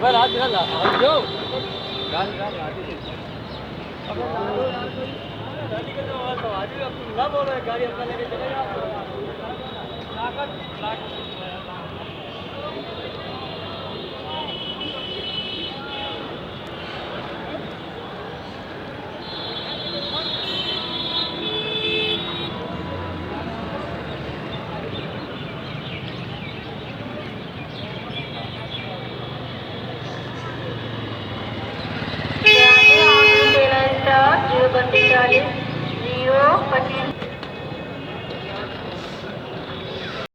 बस आज निकल जो गाड़ी गाड़ी आती थी गाड़ी का तो आज भी अब ना बोलो गाड़ी अपना लेके चले जीरो 25